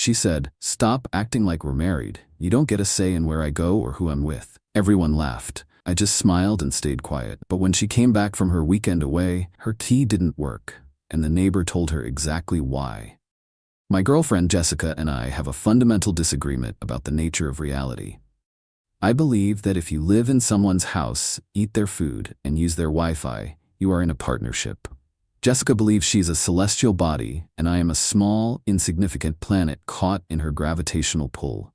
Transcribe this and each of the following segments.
She said, "Stop acting like we're married. You don't get a say in where I go or who I'm with." Everyone laughed. I just smiled and stayed quiet. But when she came back from her weekend away, her tea didn't work, and the neighbor told her exactly why. My girlfriend Jessica and I have a fundamental disagreement about the nature of reality. I believe that if you live in someone's house, eat their food, and use their Wi-Fi, you are in a partnership. Jessica believes she's a celestial body, and I am a small, insignificant planet caught in her gravitational pull.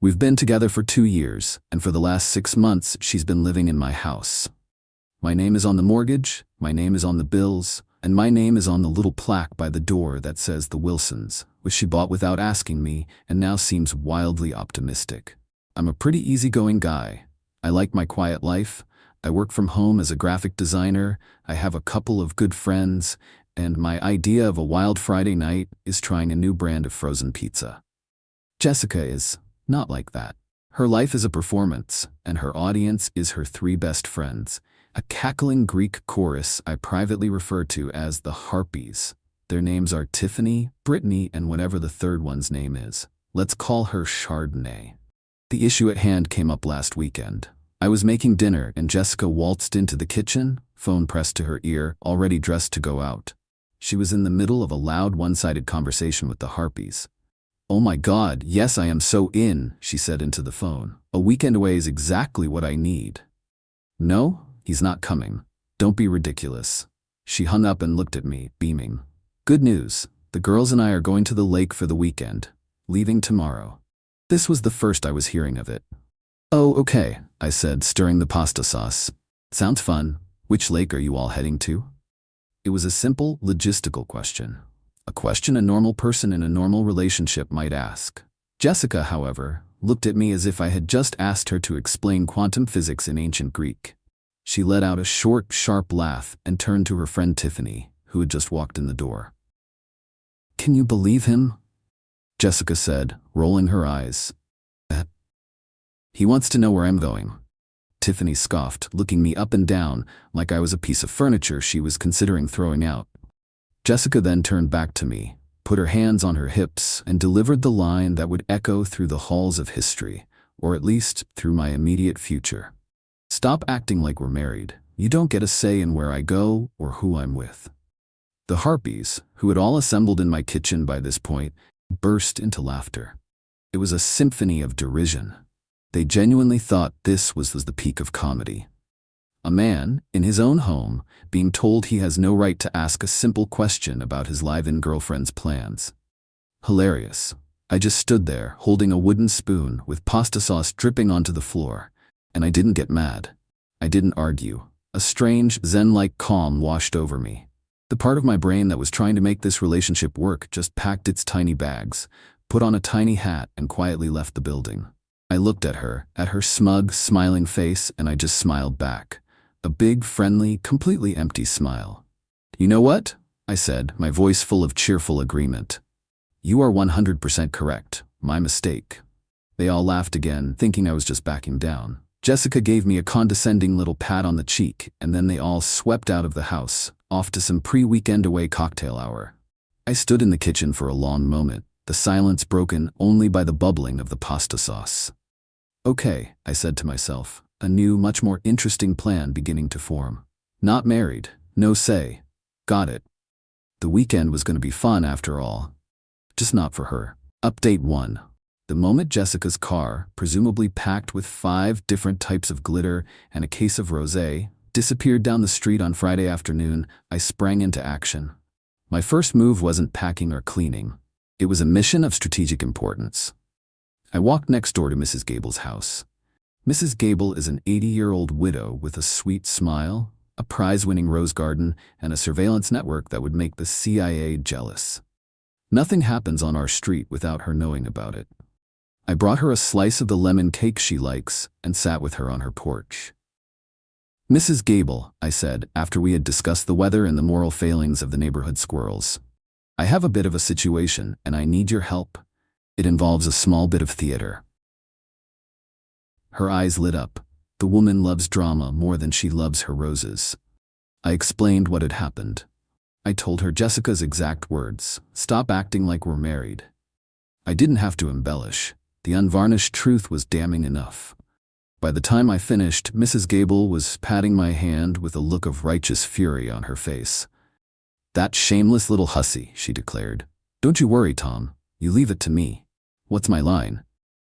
We've been together for 2 years, and for the last 6 months, she's been living in my house. My name is on the mortgage, my name is on the bills, and my name is on the little plaque by the door that says the Wilsons, which she bought without asking me and now seems wildly optimistic. I'm a pretty easygoing guy. I like my quiet life. I work from home as a graphic designer. I have a couple of good friends, and my idea of a wild Friday night is trying a new brand of frozen pizza. Jessica is not like that. Her life is a performance, and her audience is her 3 best friends, a cackling Greek chorus I privately refer to as the Harpies. Their names are Tiffany, Brittany, and whatever the third one's name is. Let's call her Chardonnay. The issue at hand came up last weekend. I was making dinner and Jessica waltzed into the kitchen, phone pressed to her ear, already dressed to go out. She was in the middle of a loud one-sided conversation with the Harpies. "Oh my God, yes, I am so in," she said into the phone. "A weekend away is exactly what I need." "No, he's not coming. Don't be ridiculous." She hung up and looked at me, beaming. "Good news. The girls and I are going to the lake for the weekend, leaving tomorrow." This was the first I was hearing of it. "Oh, okay," I said, stirring the pasta sauce. "Sounds fun. Which lake are you all heading to?" It was a simple, logistical question. A question a normal person in a normal relationship might ask. Jessica, however, looked at me as if I had just asked her to explain quantum physics in ancient Greek. She let out a short, sharp laugh and turned to her friend Tiffany, who had just walked in the door. "Can you believe him?" Jessica said, rolling her eyes. "He wants to know where I'm going." Tiffany scoffed, looking me up and down like I was a piece of furniture she was considering throwing out. Jessica then turned back to me, put her hands on her hips, and delivered the line that would echo through the halls of history, or at least through my immediate future. "Stop acting like we're married. You don't get a say in where I go or who I'm with." The Harpies, who had all assembled in my kitchen by this point, burst into laughter. It was a symphony of derision. They genuinely thought this was the peak of comedy. A man, in his own home, being told he has no right to ask a simple question about his live-in girlfriend's plans. Hilarious. I just stood there, holding a wooden spoon with pasta sauce dripping onto the floor, and I didn't get mad. I didn't argue. A strange, zen-like calm washed over me. The part of my brain that was trying to make this relationship work just packed its tiny bags, put on a tiny hat, and quietly left the building. I looked at her smug, smiling face, and I just smiled back. A big, friendly, completely empty smile. "You know what?" I said, my voice full of cheerful agreement. "You are 100% correct. My mistake." They all laughed again, thinking I was just backing down. Jessica gave me a condescending little pat on the cheek, and then they all swept out of the house, off to some pre-weekend away cocktail hour. I stood in the kitchen for a long moment, the silence broken only by the bubbling of the pasta sauce. "Okay," I said to myself, a new, much more interesting plan beginning to form. Not married, no say. Got it. The weekend was going to be fun after all. Just not for her. Update 1. The moment Jessica's car, presumably packed with 5 different types of glitter and a case of rosé, disappeared down the street on Friday afternoon, I sprang into action. My first move wasn't packing or cleaning. It was a mission of strategic importance. I walked next door to Mrs. Gable's house. Mrs. Gable is an 80-year-old widow with a sweet smile, a prize-winning rose garden, and a surveillance network that would make the CIA jealous. Nothing happens on our street without her knowing about it. I brought her a slice of the lemon cake she likes and sat with her on her porch. "Mrs. Gable," I said, after we had discussed the weather and the moral failings of the neighborhood squirrels, "I have a bit of a situation and I need your help. It involves a small bit of theater." Her eyes lit up. The woman loves drama more than she loves her roses. I explained what had happened. I told her Jessica's exact words. Stop acting like we're married. I didn't have to embellish. The unvarnished truth was damning enough. By the time I finished, Mrs. Gable was patting my hand with a look of righteous fury on her face. That shameless little hussy, she declared. Don't you worry, Tom. You leave it to me. What's my line?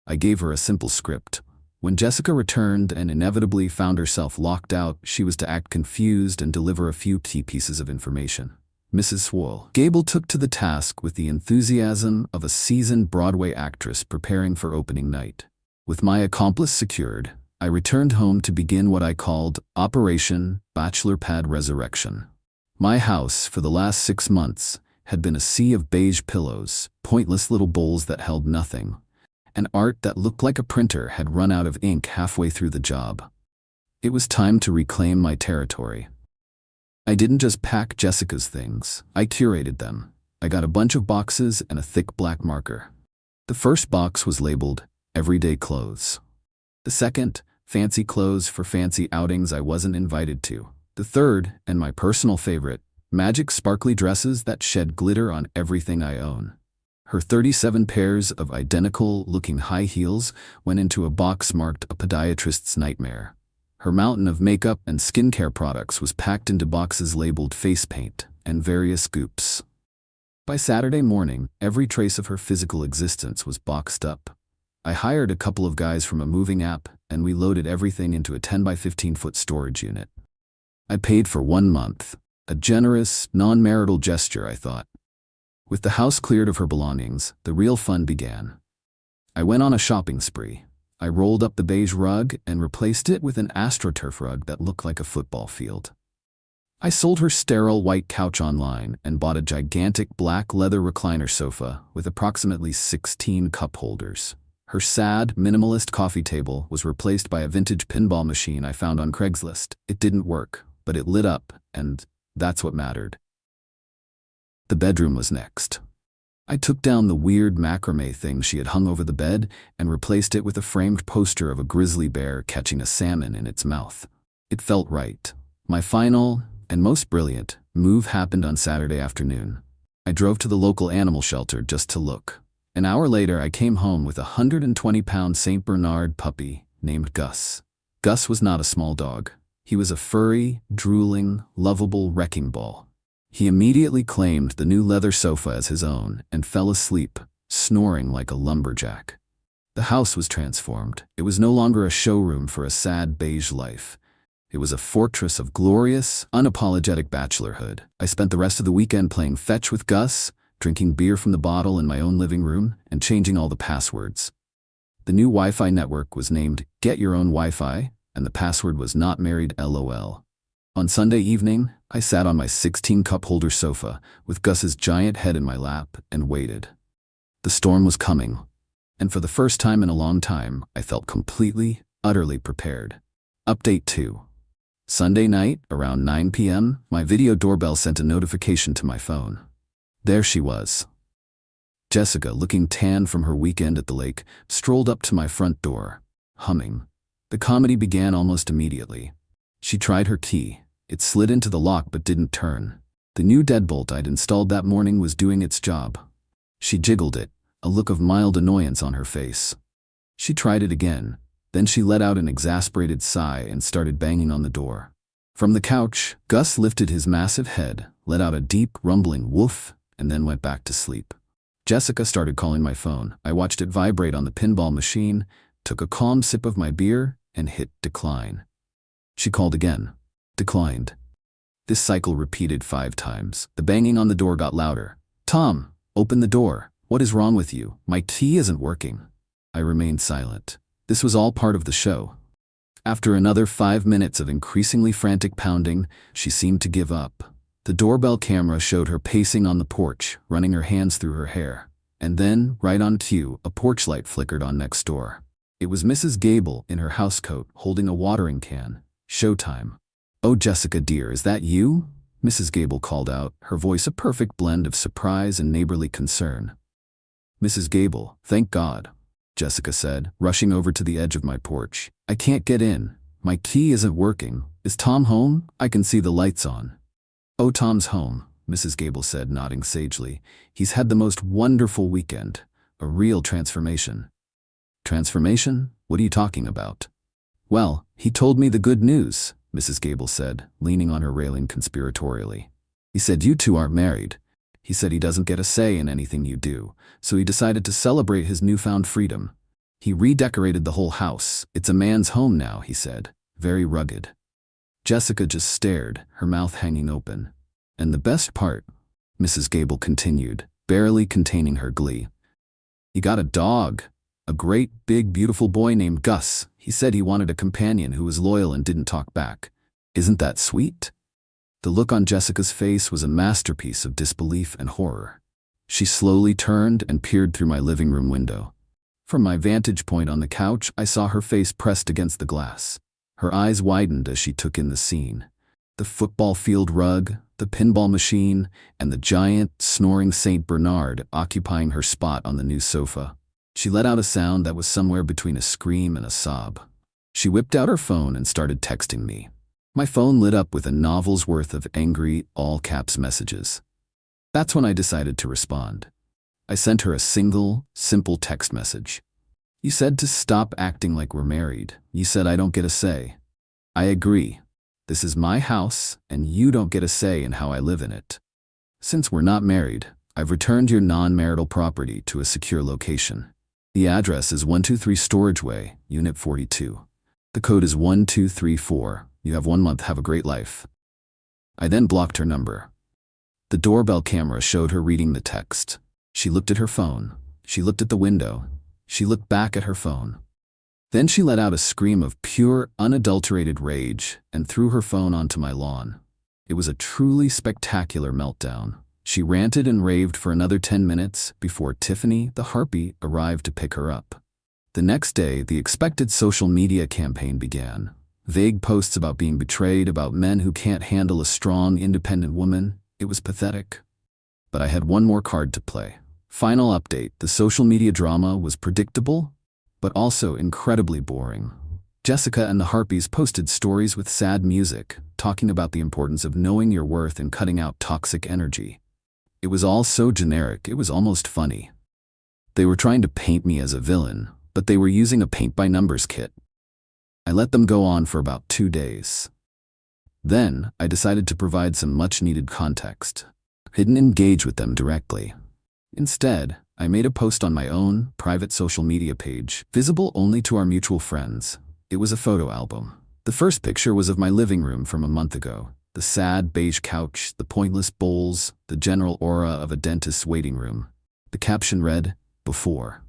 I gave her a simple script. When Jessica returned and inevitably found herself locked out, she was to act confused and deliver a few key pieces of information. Mrs. Swole. Gable took to the task with the enthusiasm of a seasoned Broadway actress preparing for opening night. With my accomplice secured, I returned home to begin what I called Operation Bachelor Pad Resurrection. My house, for the last 6 months, had been a sea of beige pillows, pointless little bowls that held nothing, and art that looked like a printer had run out of ink halfway through the job. It was time to reclaim my territory. I didn't just pack Jessica's things, I curated them. I got a bunch of boxes and a thick black marker. The first box was labeled Everyday Clothes. The second, Fancy Clothes for fancy outings I wasn't invited to. The third, and my personal favorite, Magic sparkly dresses that shed glitter on everything I own. Her 37 pairs of identical-looking high heels went into a box marked a podiatrist's nightmare. Her mountain of makeup and skincare products was packed into boxes labeled face paint and various scoops. By Saturday morning, every trace of her physical existence was boxed up. I hired a couple of guys from a moving app, and we loaded everything into a 10 by 15-foot storage unit. I paid for 1 month. A generous, non-marital gesture, I thought. With the house cleared of her belongings, the real fun began. I went on a shopping spree. I rolled up the beige rug and replaced it with an AstroTurf rug that looked like a football field. I sold her sterile white couch online and bought a gigantic black leather recliner sofa with approximately 16 cup holders. Her sad, minimalist coffee table was replaced by a vintage pinball machine I found on Craigslist. It didn't work, but it lit up, and that's what mattered. The bedroom was next. I took down the weird macrame thing she had hung over the bed and replaced it with a framed poster of a grizzly bear catching a salmon in its mouth. It felt right. My final, and most brilliant, move happened on Saturday afternoon. I drove to the local animal shelter just to look. An hour later, I came home with a 120-pound St. Bernard puppy named Gus. Gus was not a small dog. He was a furry, drooling, lovable wrecking ball. He immediately claimed the new leather sofa as his own and fell asleep, snoring like a lumberjack. The house was transformed. It was no longer a showroom for a sad beige life. It was a fortress of glorious, unapologetic bachelorhood. I spent the rest of the weekend playing fetch with Gus, drinking beer from the bottle in my own living room, and changing all the passwords. The new Wi-Fi network was named Get Your Own Wi-Fi, and the password was Not Married LOL. On Sunday evening, I sat on my 16-cup holder sofa with Gus's giant head in my lap and waited. The storm was coming, and for the first time in a long time, I felt completely, utterly prepared. Update 2. Sunday night, around 9 p.m., my video doorbell sent a notification to my phone. There she was. Jessica, looking tan from her weekend at the lake, strolled up to my front door, humming. The comedy began almost immediately. She tried her key. It slid into the lock but didn't turn. The new deadbolt I'd installed that morning was doing its job. She jiggled it, a look of mild annoyance on her face. She tried it again. Then she let out an exasperated sigh and started banging on the door. From the couch, Gus lifted his massive head, let out a deep, rumbling woof, and then went back to sleep. Jessica started calling my phone. I watched it vibrate on the pinball machine, took a calm sip of my beer, and hit decline. She called again. Declined. This cycle repeated 5 times. The banging on the door got louder. Tom, open the door. What is wrong with you? My key isn't working. I remained silent. This was all part of the show. After another 5 minutes of increasingly frantic pounding, she seemed to give up. The doorbell camera showed her pacing on the porch, running her hands through her hair. And then, right on cue, a porch light flickered on next door. It was Mrs. Gable in her housecoat, holding a watering can. Showtime. "Oh, Jessica dear, is that you?" Mrs. Gable called out, her voice a perfect blend of surprise and neighborly concern. "Mrs. Gable, thank God," Jessica said, rushing over to the edge of my porch. "I can't get in. My key isn't working. Is Tom home? I can see the lights on." "Oh, Tom's home," Mrs. Gable said, nodding sagely. He's had the most wonderful weekend. A real transformation. Transformation? What are you talking about? Well, he told me the good news, Mrs. Gable said, leaning on her railing conspiratorially. He said you two aren't married. He said he doesn't get a say in anything you do, so he decided to celebrate his newfound freedom. He redecorated the whole house. It's a man's home now, he said, very rugged. Jessica just stared, her mouth hanging open. And the best part, Mrs. Gable continued, barely containing her glee. He got a dog. A great, big, beautiful boy named Gus. He said he wanted a companion who was loyal and didn't talk back. Isn't that sweet? The look on Jessica's face was a masterpiece of disbelief and horror. She slowly turned and peered through my living room window. From my vantage point on the couch, I saw her face pressed against the glass. Her eyes widened as she took in the scene. The football field rug, the pinball machine, and the giant, snoring Saint Bernard occupying her spot on the new sofa. She let out a sound that was somewhere between a scream and a sob. She whipped out her phone and started texting me. My phone lit up with a novel's worth of angry, all-caps messages. That's when I decided to respond. I sent her a single, simple text message. You said to stop acting like we're married. You said I don't get a say. I agree. This is my house, and you don't get a say in how I live in it. Since we're not married, I've returned your non-marital property to a secure location. The address is 123 Storage Way, Unit 42. The code is 1234. You have 1 month. Have a great life. I then blocked her number. The doorbell camera showed her reading the text. She looked at her phone. She looked at the window. She looked back at her phone. Then she let out a scream of pure, unadulterated rage and threw her phone onto my lawn. It was a truly spectacular meltdown. She ranted and raved for another 10 minutes before Tiffany, the harpy, arrived to pick her up. The next day, the expected social media campaign began. Vague posts about being betrayed, about men who can't handle a strong, independent woman. It was pathetic. But I had one more card to play. Final update: the social media drama was predictable, but also incredibly boring. Jessica and the Harpies posted stories with sad music, talking about the importance of knowing your worth and cutting out toxic energy. It was all so generic, it was almost funny. They were trying to paint me as a villain, but they were using a paint-by-numbers kit. I let them go on for about 2 days. Then, I decided to provide some much-needed context. I didn't engage with them directly. Instead, I made a post on my own, private social media page, visible only to our mutual friends. It was a photo album. The first picture was of my living room from a month ago. The sad beige couch, the pointless bowls, the general aura of a dentist's waiting room. The caption read, "Before."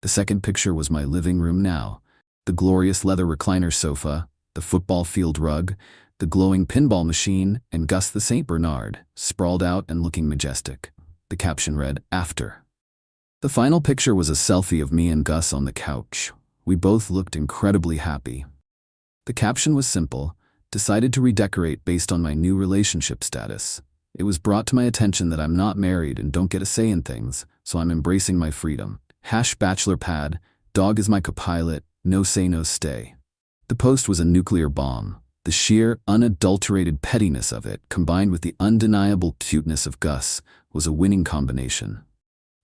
The second picture was my living room now. The glorious leather recliner sofa, the football field rug, the glowing pinball machine, and Gus the Saint Bernard, sprawled out and looking majestic. The caption read, "After." The final picture was a selfie of me and Gus on the couch. We both looked incredibly happy. The caption was simple: decided to redecorate based on my new relationship status. It was brought to my attention that I'm not married and don't get a say in things, so I'm embracing my freedom. #bachelor pad, dog is my copilot, no say no stay. The post was a nuclear bomb. The sheer, unadulterated pettiness of it, combined with the undeniable cuteness of Gus, was a winning combination.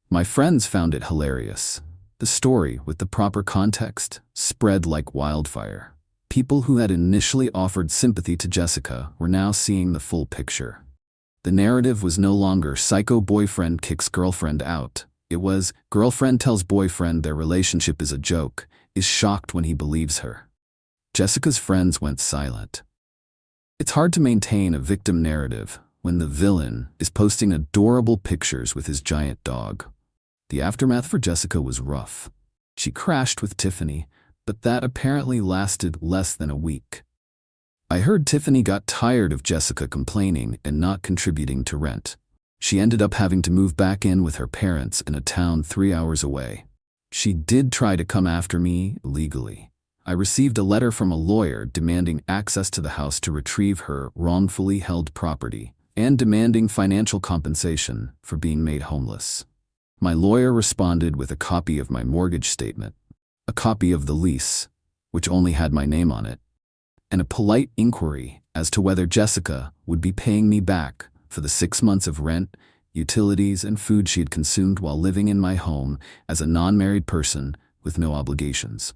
My friends found it hilarious. The story, with the proper context, spread like wildfire. People who had initially offered sympathy to Jessica were now seeing the full picture. The narrative was no longer psycho boyfriend kicks girlfriend out. It was girlfriend tells boyfriend their relationship is a joke, is shocked when he believes her. Jessica's friends went silent. It's hard to maintain a victim narrative when the villain is posting adorable pictures with his giant dog. The aftermath for Jessica was rough. She crashed with Tiffany, but that apparently lasted less than a week. I heard Tiffany got tired of Jessica complaining and not contributing to rent. She ended up having to move back in with her parents in a town 3 hours away. She did try to come after me legally. I received a letter from a lawyer demanding access to the house to retrieve her wrongfully held property and demanding financial compensation for being made homeless. My lawyer responded with a copy of my mortgage statement, a copy of the lease, which only had my name on it, and a polite inquiry as to whether Jessica would be paying me back for the 6 months of rent, utilities, and food she had consumed while living in my home as a non-married person with no obligations.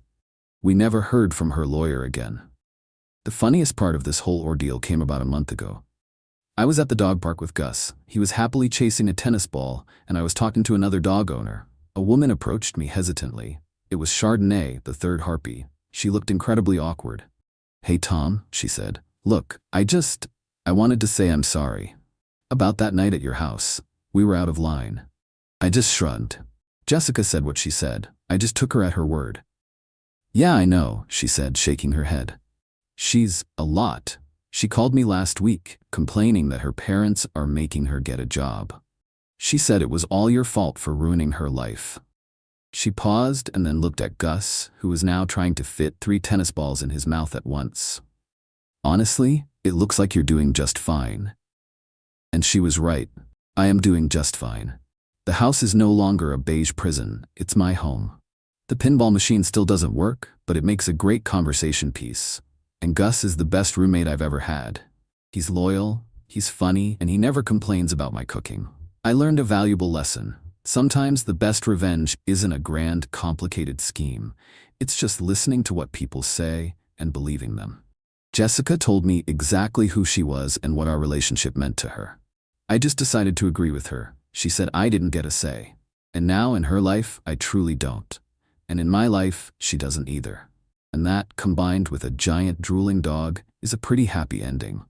We never heard from her lawyer again. The funniest part of this whole ordeal came about a month ago. I was at the dog park with Gus. He was happily chasing a tennis ball, and I was talking to another dog owner. A woman approached me hesitantly. It was Chardonnay, the third harpy. She looked incredibly awkward. "Hey Tom," she said. "Look, I wanted to say I'm sorry. About that night at your house. We were out of line." I just shrugged. Jessica said what she said. I just took her at her word. "Yeah, I know," she said, shaking her head. "She's a lot. She called me last week, complaining that her parents are making her get a job. She said it was all your fault for ruining her life." She paused and then looked at Gus, who was now trying to fit 3 tennis balls in his mouth at once. "Honestly, it looks like you're doing just fine." And she was right. I am doing just fine. The house is no longer a beige prison, it's my home. The pinball machine still doesn't work, but it makes a great conversation piece. And Gus is the best roommate I've ever had. He's loyal, he's funny, and he never complains about my cooking. I learned a valuable lesson. Sometimes the best revenge isn't a grand, complicated scheme. It's just listening to what people say and believing them. Jessica told me exactly who she was and what our relationship meant to her. I just decided to agree with her. She said I didn't get a say. And now in her life, I truly don't. And in my life, she doesn't either. And that, combined with a giant drooling dog, is a pretty happy ending.